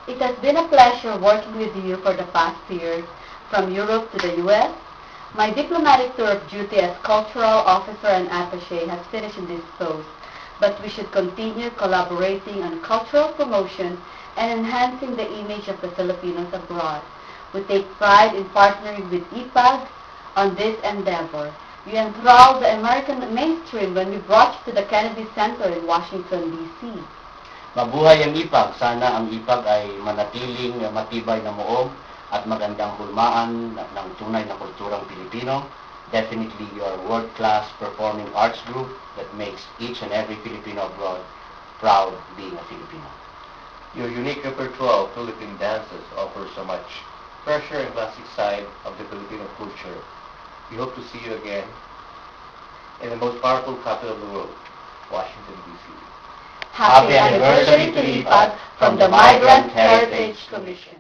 It has been a pleasure working with you for the past years, from Europe to the U.S. My diplomatic tour of duty as cultural officer and attaché has finished in this post, but we should continue collaborating on cultural promotion and enhancing the image of the Filipinos abroad. We take pride in partnering with IPAG on this endeavor. You enthralled the American mainstream when we brought you to the Kennedy Center in Washington, D.C. Mabuhay ang IPAG. Sana ang IPAG ay manatiling matibay na muog at magandang hulmaan ng tunay na kulturang Pilipino. Definitely, you are a world-class performing arts group that makes each and every Filipino abroad proud being a Filipino. Your unique repertoire of Philippine dances offers so much treasure and classic side of the Filipino culture. We hope to see you again in the most powerful capital of the world, Washington, D.C. Happy anniversary to IPAG from the Migrant Heritage Commission.